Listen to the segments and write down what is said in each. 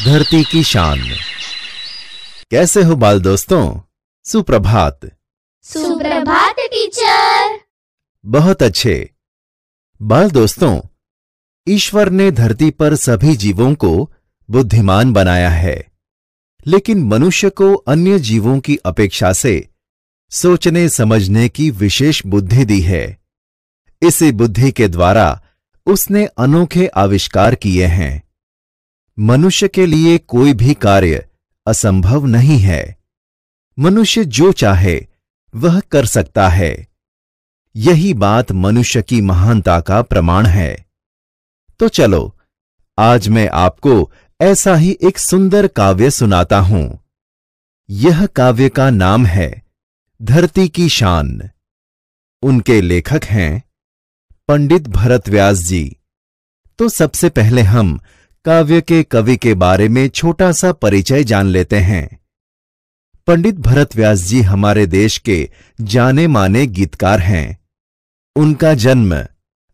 धरती की शान। कैसे हो बाल दोस्तों? सुप्रभात। सुप्रभात टीचर। बहुत अच्छे। बाल दोस्तों, ईश्वर ने धरती पर सभी जीवों को बुद्धिमान बनाया है, लेकिन मनुष्य को अन्य जीवों की अपेक्षा से सोचने समझने की विशेष बुद्धि दी है। इसी बुद्धि के द्वारा उसने अनोखे आविष्कार किए हैं। मनुष्य के लिए कोई भी कार्य असंभव नहीं है। मनुष्य जो चाहे वह कर सकता है। यही बात मनुष्य की महानता का प्रमाण है। तो चलो, आज मैं आपको ऐसा ही एक सुंदर काव्य सुनाता हूं। यह काव्य का नाम है धरती की शान। उनके लेखक हैं पंडित भरतव्यास जी। तो सबसे पहले हम काव्य के कवि के बारे में छोटा सा परिचय जान लेते हैं। पंडित भरतव्यास जी हमारे देश के जाने माने गीतकार हैं। उनका जन्म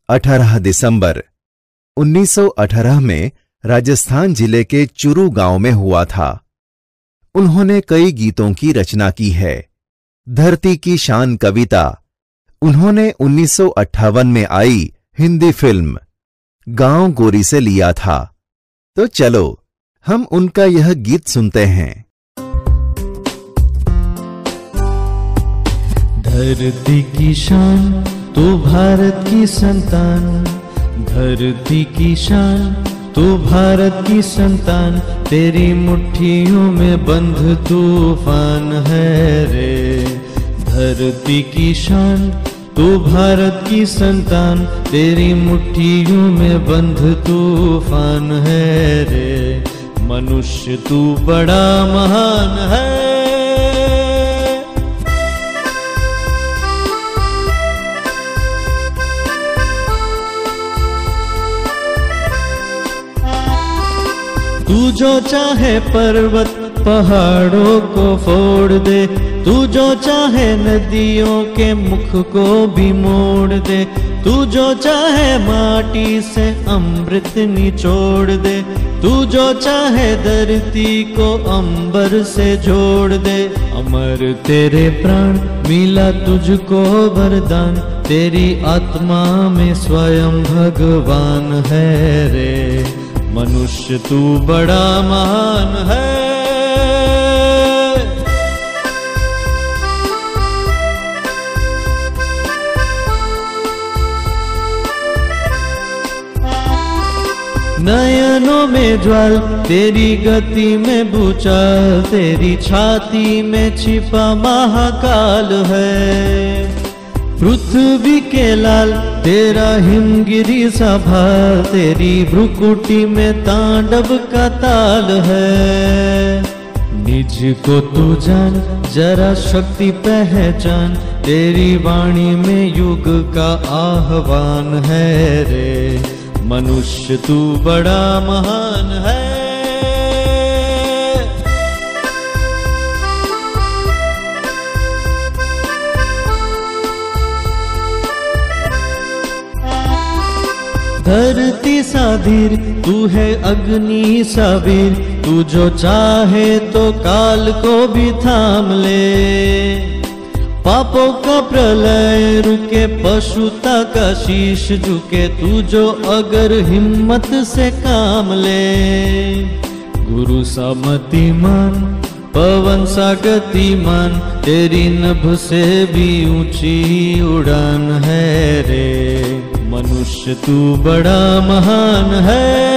18 दिसंबर 1918 में राजस्थान जिले के चुरू गांव में हुआ था। उन्होंने कई गीतों की रचना की है। धरती की शान कविता उन्होंने 1958 में आई हिंदी फिल्म गांव गोरी से लिया था। तो चलो हम उनका यह गीत सुनते हैं। धरती की शान तू भारत की संतान, धरती की शान तू भारत की संतान, तेरी मुट्ठियों में बंध तूफान है रे। धरती की शान तू भारत की संतान, तेरी मुट्ठियों में बंध तूफान है रे। मनुष्य तू बड़ा महान है। तू जो चाहे पर्वत पहाड़ों को फोड़ दे, तू जो चाहे नदियों के मुख को भी मोड़ दे, तू जो चाहे माटी से अमृत निचोड़ दे, तू जो चाहे धरती को अंबर से जोड़ दे। अमर तेरे प्राण मिला तुझको वरदान, तेरी आत्मा में स्वयं भगवान है रे। मनुष्य तू बड़ा महान है। नयनों में ज्वाल, तेरी गति में भूचाल, तेरी छाती में छिपा महाकाल है। पृथ्वी के लाल तेरा हिमगिरी सा भाल, तेरी भ्रुकुटी में तांडव का ताल है। निज को तू जान, जरा शक्ति पहचान, तेरी वाणी में युग का आह्वान है रे। मनुष्य तू बड़ा महान है। धरती सा धीर तू है अग्नि सा वीर, तू जो चाहे तो काल को भी थाम ले। पापों का प्रलय रुके, पशुता का शीश झुके, तू जो अगर हिम्मत से काम ले। गुरु सा मतिमान, पवन सा गतिमान, तेरी नभ से भी ऊंची उड़ान है रे। मनुष्य तू बड़ा महान है।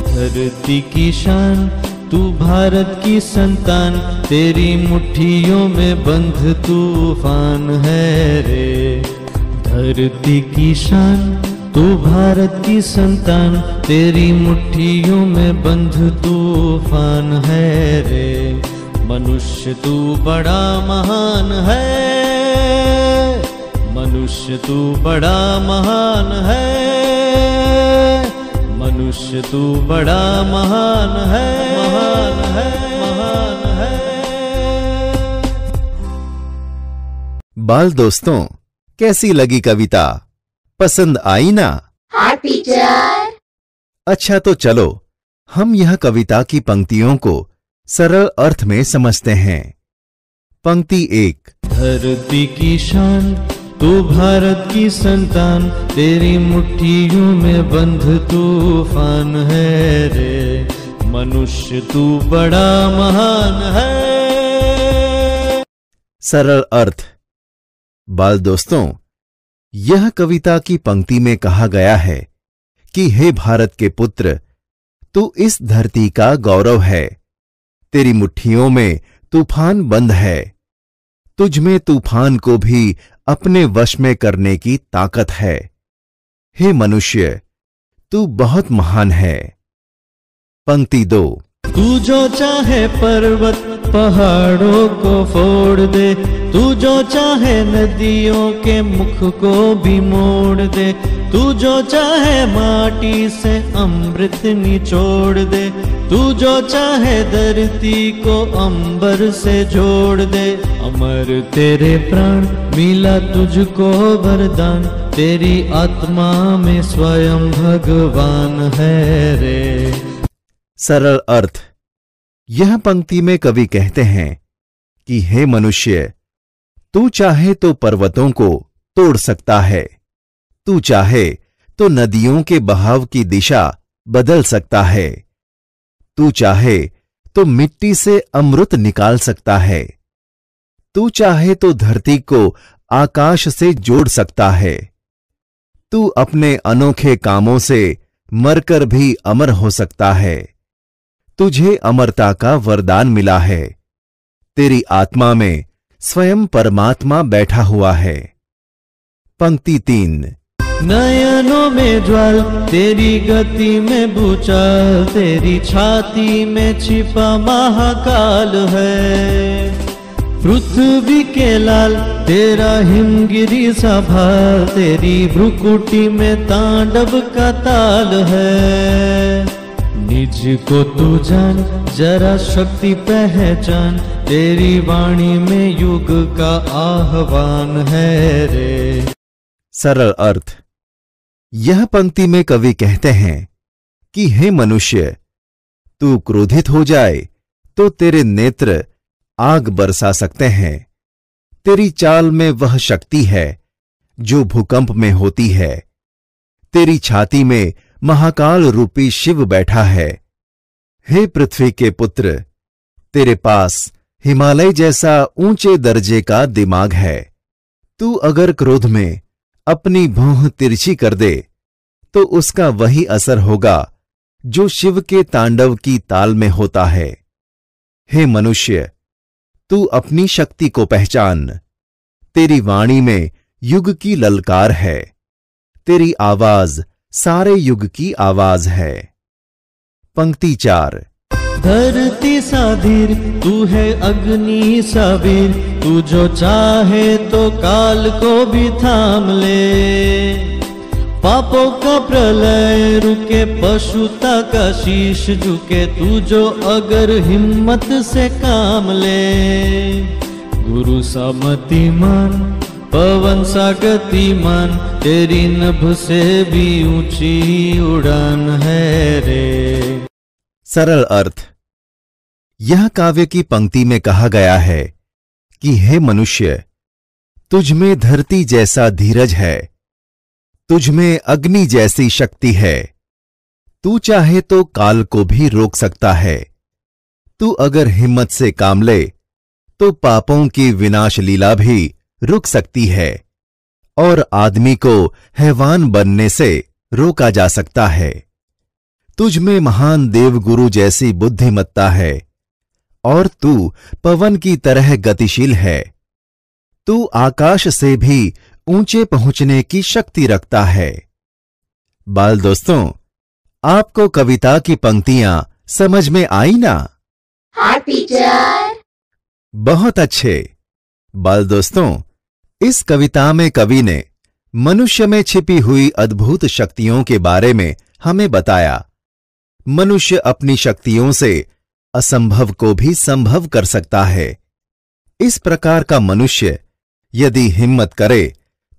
धरती की शान तू भारत की संतान, तेरी मुट्ठियों में बंध तूफान है रे। धरती की शान तू भारत की संतान, तेरी मुट्ठियों में बंध तूफान है रे। मनुष्य तू बड़ा महान है। मनुष्य तू बड़ा महान है। मनुष्य तू बड़ा महान है। महान है, महान है। बाल दोस्तों, कैसी लगी कविता? पसंद आई ना? हाँ टीचर। अच्छा तो चलो हम यह कविता की पंक्तियों को सरल अर्थ में समझते हैं। पंक्ति 1। धरती की शान तू भारत की संतान, तेरी मुट्ठियों में बंध तूफान है रे, मनुष्य तू बड़ा महान है। सरल अर्थ। बाल दोस्तों, यह कविता की पंक्ति में कहा गया है कि हे भारत के पुत्र, तू इस धरती का गौरव है, तेरी मुट्ठियों में तूफान बंद है, तुझ में तूफान को भी अपने वश में करने की ताकत है। हे मनुष्य, तू बहुत महान है। पंक्ति 2। तू जो चाहे पर्वत पहाड़ों को फोड़ दे, तू जो चाहे नदियों के मुख को भी मोड़ दे, तू जो चाहे माटी से अमृत निचोड़ दे, तू जो चाहे धरती को अंबर से जोड़ दे, अमर तेरे प्राण मिला तुझको वरदान, तेरी आत्मा में स्वयं भगवान है रे। सरल अर्थ। यह पंक्ति में कवि कहते हैं कि हे मनुष्य, तू चाहे तो पर्वतों को तोड़ सकता है, तू चाहे तो नदियों के बहाव की दिशा बदल सकता है, तू चाहे तो मिट्टी से अमृत निकाल सकता है, तू चाहे तो धरती को आकाश से जोड़ सकता है, तू अपने अनोखे कामों से मरकर भी अमर हो सकता है, तुझे अमरता का वरदान मिला है, तेरी आत्मा में स्वयं परमात्मा बैठा हुआ है। पंक्ति 3। नयनों में ज्वाल, तेरी गति में भूचाल, तेरी छाती में छिपा महाकाल है, पृथ्वी के लाल तेरा हिमगिरी सा भाल, तेरी भ्रुकुटी में तांडव का ताल है। निज को तू जान, जरा शक्ति पहचान, तेरी वाणी में युग का आह्वान है रे। सरल अर्थ। यह पंक्ति में कवि कहते हैं कि हे मनुष्य, तू क्रोधित हो जाए तो तेरे नेत्र आग बरसा सकते हैं, तेरी चाल में वह शक्ति है जो भूकंप में होती है, तेरी छाती में महाकाल रूपी शिव बैठा है। हे पृथ्वी के पुत्र, तेरे पास हिमालय जैसा ऊंचे दर्जे का दिमाग है, तू अगर क्रोध में अपनी भौं तिरछी कर दे तो उसका वही असर होगा जो शिव के तांडव की ताल में होता है। हे मनुष्य, तू अपनी शक्ति को पहचान, तेरी वाणी में युग की ललकार है, तेरी आवाज सारे युग की आवाज है। पंक्ति 4। धरती सा धीर, तू है अग्नि सा वीर, तू जो चाहे तो काल को भी थाम ले, पापों का प्रलय रुके, पशुता का शीश झुके, तू जो अगर हिम्मत से काम ले, गुरु सा मतिमान पवन सा गतिमान, तेरी नभ से भी ऊंची उड़ान है रे। सरल अर्थ। यह काव्य की पंक्ति में कहा गया है कि हे मनुष्य, तुझ में धरती जैसा धीरज है, तुझ में अग्नि जैसी शक्ति है, तू चाहे तो काल को भी रोक सकता है, तू अगर हिम्मत से काम ले तो पापों की विनाश लीला भी रुक सकती है और आदमी को हैवान बनने से रोका जा सकता है। तुझ में महान देवगुरु जैसी बुद्धिमत्ता है और तू पवन की तरह गतिशील है, तू आकाश से भी ऊंचे पहुंचने की शक्ति रखता है। बाल दोस्तों, आपको कविता की पंक्तियां समझ में आई ना? हाँ टीचर। बहुत अच्छे। बाल दोस्तों, इस कविता में कवि ने मनुष्य में छिपी हुई अद्भुत शक्तियों के बारे में हमें बताया। मनुष्य अपनी शक्तियों से असंभव को भी संभव कर सकता है। इस प्रकार का मनुष्य यदि हिम्मत करे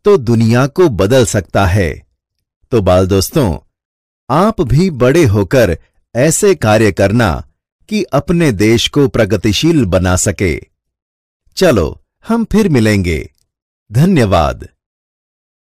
तो दुनिया को बदल सकता है। तो बाल दोस्तों, आप भी बड़े होकर ऐसे कार्य करना कि अपने देश को प्रगतिशील बना सके। चलो हम फिर मिलेंगे। धन्यवाद।